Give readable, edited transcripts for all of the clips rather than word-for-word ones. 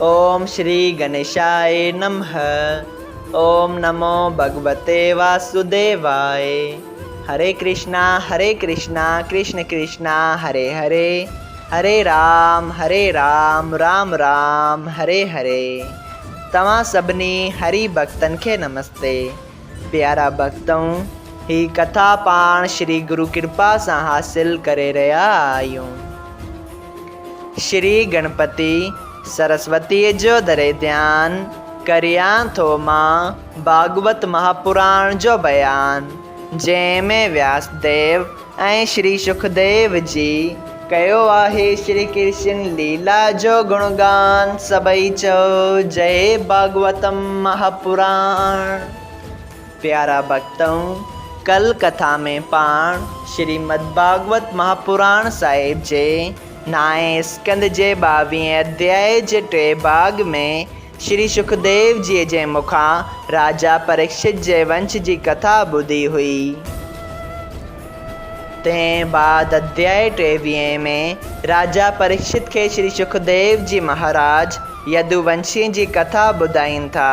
ओम श्री गणेशाय नमः। ओम नमो भगवते वासुदेवाय। हरे कृष्णा कृष्ण कृष्णा हरे हरे, हरे राम राम राम हरे हरे। तव्हां सभिनी हरि भक्तन के नमस्ते। प्यारा भक्तों, ही कथा पाण श्री गुरु कृपा से हासिल करे रहा आयूं। श्री गणपति सरस्वती जो दरे ध्यान करियां थो मां भागवत महापुराण जो बयान, जंहिंमें व्यासदेव ऐं श्री सुखदेव जी कयो आहे श्री कृष्ण लीला जो गुणगान। सभई चो जय भागवतम महापुराण। प्यारा भक्तों, कल कथा में पाण श्रीमद् भागवत महापुराण साहिब जे नाए स्कंद जे 22 अध्याय जे 3 भाग में श्री सुखदेव जी जे मुखा राजा परीक्षित जे वंश जी कथा ॿुधी हुई। तंहिं बाद अध्याय 23 में राजा परीक्षित के श्री सुखदेव जी महाराज यदुवंशी जी कथा ॿुधाइनि था,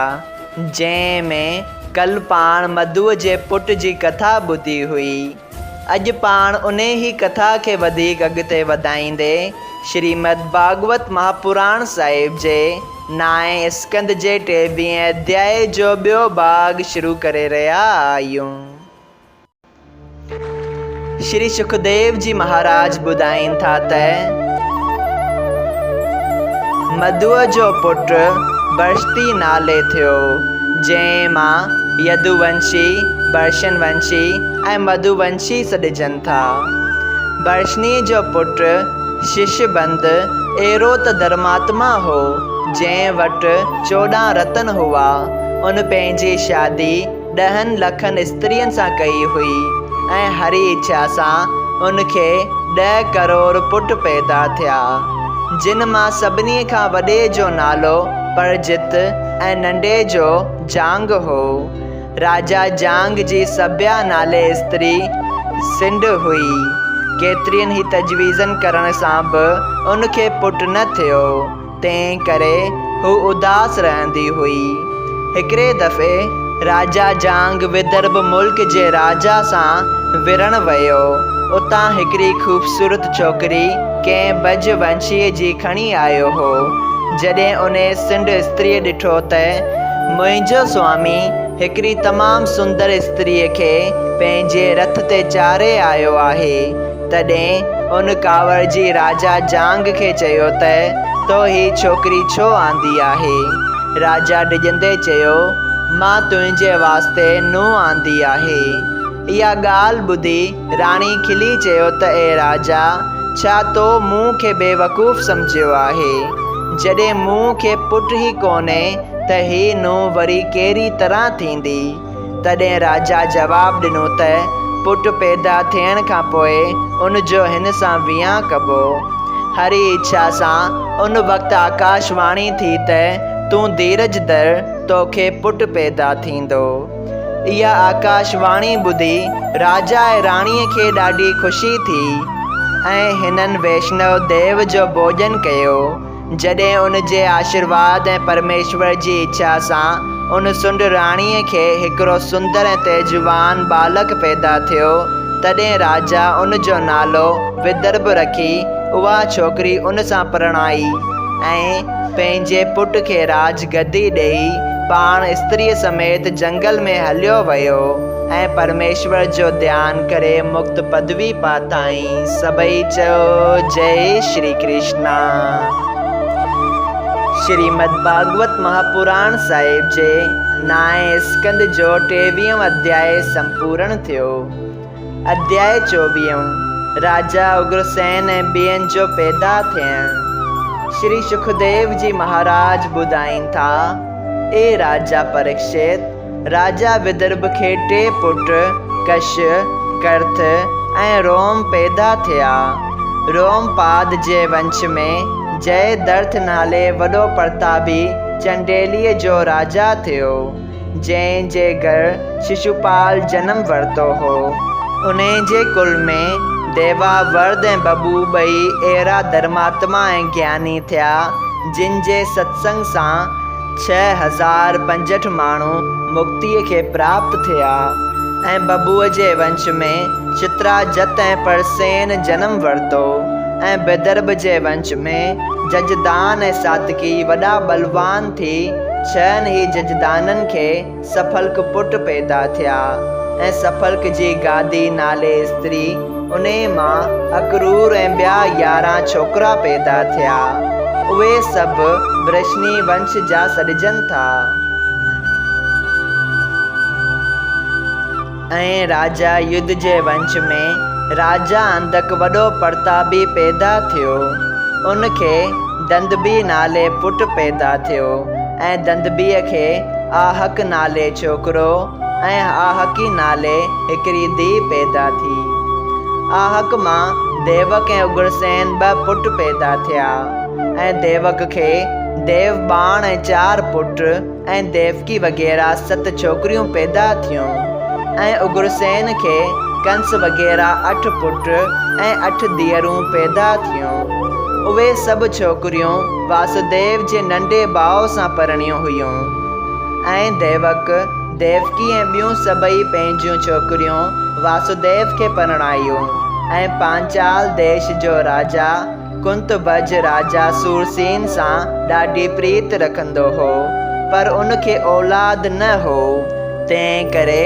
जंहिंमें कल पाण मधुअ जे पुट जी कथा ॿुधी हुई। अॼु पाण उन ही कथा के वधीक अॻिते वधाईंदे श्रीमद् भागवत महापुराण साहिब जे नाए स्कंद जे 23 अध्याय जो ॿियो भाग शुरू करे रहा आहियूं। श्री सुखदेव जी महाराज ॿुधाइनि था त मधुअ जो पुट बर्ष्ती नाले थियो, जंहिं मां यदुवंशी, बर्षनवंशी ऐं मधुवंशी सॾिजनि था। बर्षनी जो पुट शिशबंद अहिड़ो त धर्मात्मा हो, जंहिं वटि 14 रतन हुआ। उन पंहिंजी शादी 10 लखनि स्त्रियनि सां कई हुई ऐं हरी इच्छा सां उनखे 10 करोड़ पुट पैदा थिया, जिन मां सभिनी खां वॾे जो नालो परजित ऐं नंढे जो जांग हो। राजा जांग जी सभ्या नाले स्त्री सिंध हुई। केतिरियुनि ही तजवीज़न करण सां बि उनखे पुट न थियो, तंहिं करे हू उदास रहंदी हुई। हिकिड़े दफ़े राजा जांग विदर्भ मुल्क जे राजा सां विरण वियो। उतां हिकिड़ी ख़ूबसूरत छोकिरी कंहिं बजवंशीअ जी खणी आयो हो। जॾहिं उन सिंध स्त्रीअ ॾिठो त मुंहिंजो स्वामी हिकिड़ी तमामु सुंदर स्त्रीअ खे पंहिंजे रथ ते चाढ़े आयो आहे, तॾहिं उन कांवरजी राजा जांग खे चयो त तो ही छोकिरी छो आंदी आहे। राजा डिॼंदे चयो, मां तुंहिंजे वास्ते नूंहुं आंदी आहे। इहा ॻाल्हि ॿुधी राणी खिली चयो त ए राजा, छा तो मूं खे बेवकूफ़ सम्झियो आहे? जॾहिं मूं खे पुट ई कोन्हे त ही नूंहुं वरी कहिड़ी तरह थींदी? तॾहिं राजा जवाबु ॾिनो त पुट पैदा थियण खां पोइ उनजो हिन सां विहांउ कबो। हरी इच्छा सां उन वक़्तु आकाशवाणी थी त तूं धीरज धर, तोखे पुट पैदा थींदो। इहा आकाशवाणी ॿुधी राजा ऐं राणीअ खे ॾाढी ख़ुशी थी ऐं हिननि वैष्णव देव जो भोॼन कयो। जॾहिं उन जे आशीर्वाद ऐं परमेश्वर जी इच्छा सां उन सुंड राणीअ खे हिकिड़ो सुंदर ऐं तेजवान बालक पैदा थियो, तॾहिं राजा उन जो नालो विदर्भ रखी उहा छोकिरी उन सां परणाई ऐं पंहिंजे पुट खे राजगद्दी ॾेई पाण स्त्रीअ समेत जंगल में हलियो वियो ऐं परमेश्वर जो ध्यानु करे मुक्त पदवी पाताईं। सभई चओ जय श्री कृष्णा। श्रीमद् भागवत महापुराण साहिब जे नाए स्कंद जो 23 अध्याय संपूर्ण थियो। अध्याय 24 राजा उग्रसेन ऐं ॿियनि जो पैदा थियण। श्री सुखदेव जी महाराज ॿुधाइनि था, ए राजा परीक्षित, राजा विदर्भ खे 3 पुट कश, कर्थ ऐं रोम पैदा थिया। रोमपाद जे वंश में जयद्रथ नाले वॾो प्रतापी चंडेलीअ जो राजा थियो, जंहिं जे घर शिशुपाल जनम वरितो हो। उन जे कुल में देवावर्द ऐं बबू ॿई अहिड़ा धर्मात्मा ऐं ज्ञानी थिया जिन जे सत्संग सां 6065 माण्हू मुक्तिअ खे प्राप्त थिया ऐं बबूअ जे वंश में चित्राजत ऐं परसेन जनम वरितो ऐं विदर्भ जे वंश में जजदान ऐं सातकी वॾा बलवान थी 6 ई जजदाननि खे सफल्क पुट पैदा थिया ऐं सफल्क जी गादी नाले स्त्री उन मां अकरूर ऐं ॿिया 11 छोकिरा पैदा थिया। उहे सभु वृष्णी वंश जा सॾिजनि था। ऐं राजा युद्ध जे वंश में राजा अंधक वॾो प्रतापी पैदा थियो। उनखे दंदबी नाले पुट पैदा थियो ऐं दंदबीअ खे आहक नाले छोकिरो ऐं आहकी नाले हिकिड़ी धीउ पैदा थी। आहक मां देवक ऐं उग्रसेन 2 पुट पैदा थिया ऐं देवक खे देवबाण ऐं 4 पुट ऐं देवकी वग़ैरह 7 छोकिरियूं पैदा थियूं ऐं उग्रसेन खे कंस वग़ैरह 8 पुट ऐं 8 धीअरूं पैदा थियूं। उहे सभु छोकिरियूं वासुदेव जे नंढे भाउ सां परिणियूं हुयूं ऐं देवक देवकी ऐं ॿियूं सभई पंहिंजियूं छोकिरियूं वासुदेव खे परणायूं ऐं पांचाल देश जो राजा कुंतभज राजा सूरसेन सां ॾाढी प्रीत रखंदो हो, पर उनखे औलाद न हो। तंहिं करे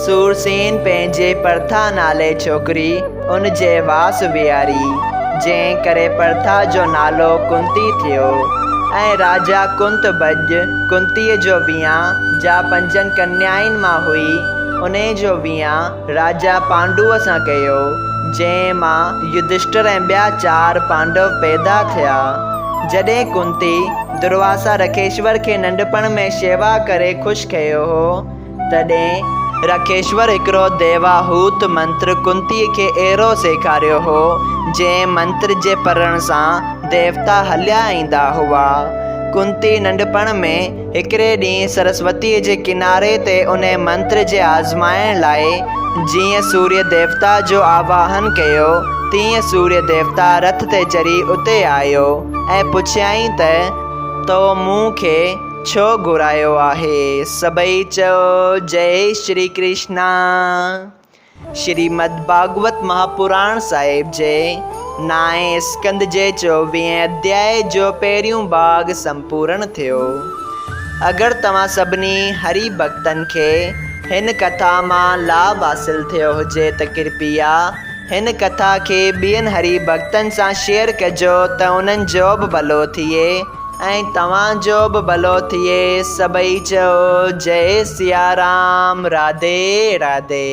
सूरसेन पंहिंजे प्रथा नाले छोकिरी उन जे वास विहारी, जंहिं करे प्रथा जो नालो कुंती थियो ऐं राजा कुंतभज कुंतीअ जो विहांउ जा 5 कन्याउनि मां हुई। उन जो विहांउ राजा पांडुअ सां कयो, जंहिं मां युधिष्ठिर ऐं ॿिया 4 पांडव पैदा थिया। जॾहिं कुंती दुर्वासा रखेश्वर खे नंढपण में शेवा करे ख़ुशि कयो हो, तॾहिं रखेश्वर हिकिड़ो देवाहूत मंत्र कुंतीअ खे अहिड़ो सेखारियो हो जंहिं मंत्र जे पढ़ण सां देवता हलिया ईंदा हुआ। कुंती नंढपण में हिकिड़े ॾींहुं सरस्वतीअ जे किनारे ते उन मंत्र जे आज़माइण लाइ जीअं सूर्य देवता जो आवाहन कयो, तीअं सूर्य देवता रथ ते चढ़ी उते आयो ऐं पुछियईं त तो मूं खे छो घुरायो आहे। सभई चयो जय श्री कृष्णा। श्रीमद् भागवत महापुराण साहिब जे 9 स्कंद जे 24 अध्याय जो पहिरियों भाग संपूर्ण थियो। अगरि तव्हां सभिनी हरि भक्तनि खे हिन कथा मां लाभ हासिल थियो हुजे त कृपया हिन कथा खे ॿियनि हरि भक्तनि सां शेयर कजो त उन्हनि जो बि भलो थिए ऐं तव्हांजो बि भलो थिए। सभई चयो जय सिया राम। राधे राधे।